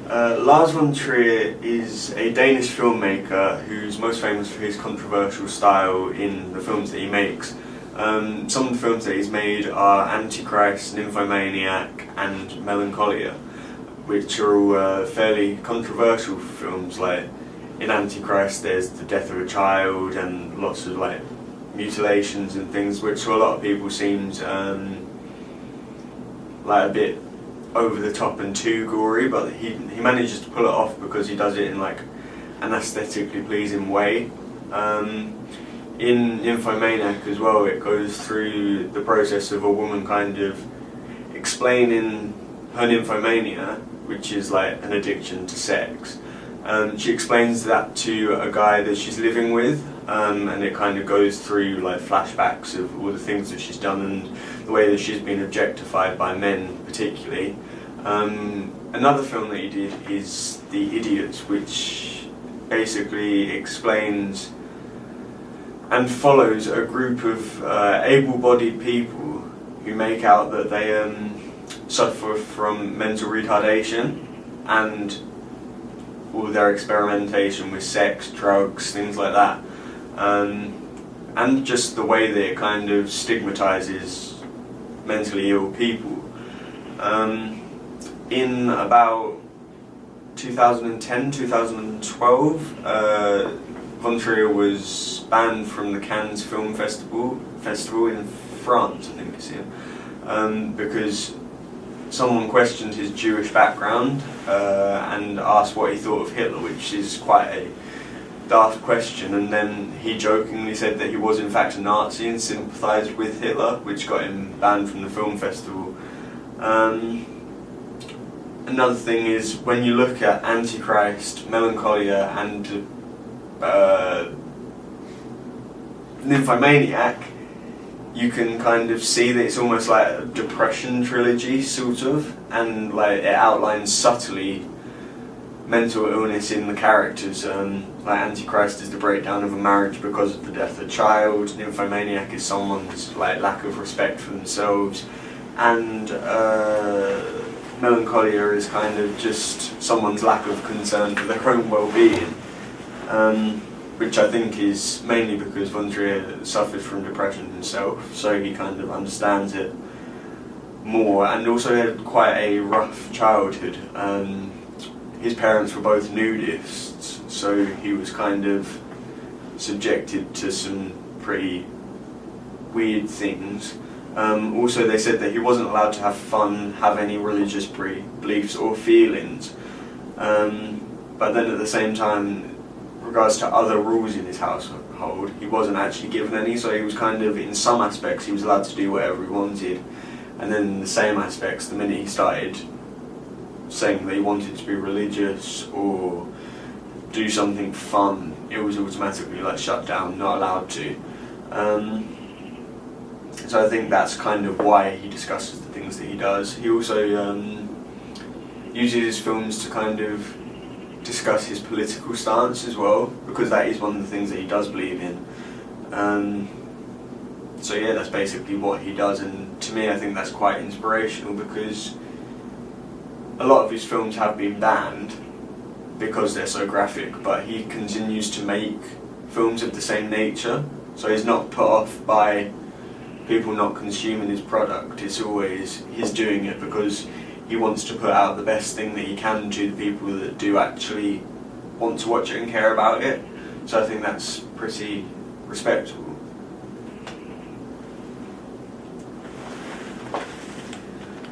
Lars von Trier is a Danish filmmaker who's most famous for his controversial style in the films that he makes. Some of the films that he's made are Antichrist, Nymphomaniac and Melancholia, which are all fairly controversial films. Like in Antichrist there's the death of a child and lots of like mutilations and things, which to a lot of people seems like a bit over the top and too gory, but he manages to pull it off because he does it in like an aesthetically pleasing way. In Nymphomaniac as well, it goes through the process of a woman kind of explaining her nymphomania, which is like an addiction to sex. She explains that to a guy that she's living with, and it kind of goes through like flashbacks of all the things that she's done and the way that she's been objectified by men particularly. Another film that he did is The Idiots, which basically explains and follows a group of able-bodied people who make out that they suffer from mental retardation, and all their experimentation with sex, drugs, things like that, and just the way that it kind of stigmatizes mentally ill people. In about 2010, 2012, Von Trier was banned from the Cannes Film Festival in France, I think it's here, because someone questioned his Jewish background and asked what he thought of Hitler, which is quite a daft question, and then he jokingly said that he was in fact a Nazi and sympathised with Hitler, which got him banned from the film festival. Another thing is, when you look at Antichrist, Melancholia and Nymphomaniac, you can kind of see that it's almost like a depression trilogy, sort of, and like it outlines subtly mental illness in the characters. Like Antichrist is the breakdown of a marriage because of the death of a child, Nymphomaniac is someone's like lack of respect for themselves, and Melancholia is kind of just someone's lack of concern for their own well-being, which I think is mainly because Von Trier suffers from depression himself, so he kind of understands it more, and also had quite a rough childhood. His parents were both nudists, so he was kind of subjected to some pretty weird things. Also, they said that he wasn't allowed to have fun, have any religious beliefs or feelings, but then at the same time, regards to other rules in his household, he wasn't actually given any, so he was kind of, in some aspects, he was allowed to do whatever he wanted, and then in the same aspects, the minute he started saying that he wanted to be religious or do something fun, it was automatically like shut down, not allowed to. So I think that's kind of why he discusses the things that he does. He also uses his films to kind of discuss his political stance as well, because that is one of the things that he does believe in. So yeah, that's basically what he does, and to me I think that's quite inspirational, because a lot of his films have been banned because they're so graphic, but he continues to make films of the same nature, so he's not put off by people not consuming his product. It's always, he's doing it because he wants to put out the best thing that he can to the people that do actually want to watch it and care about it. So I think that's pretty respectable.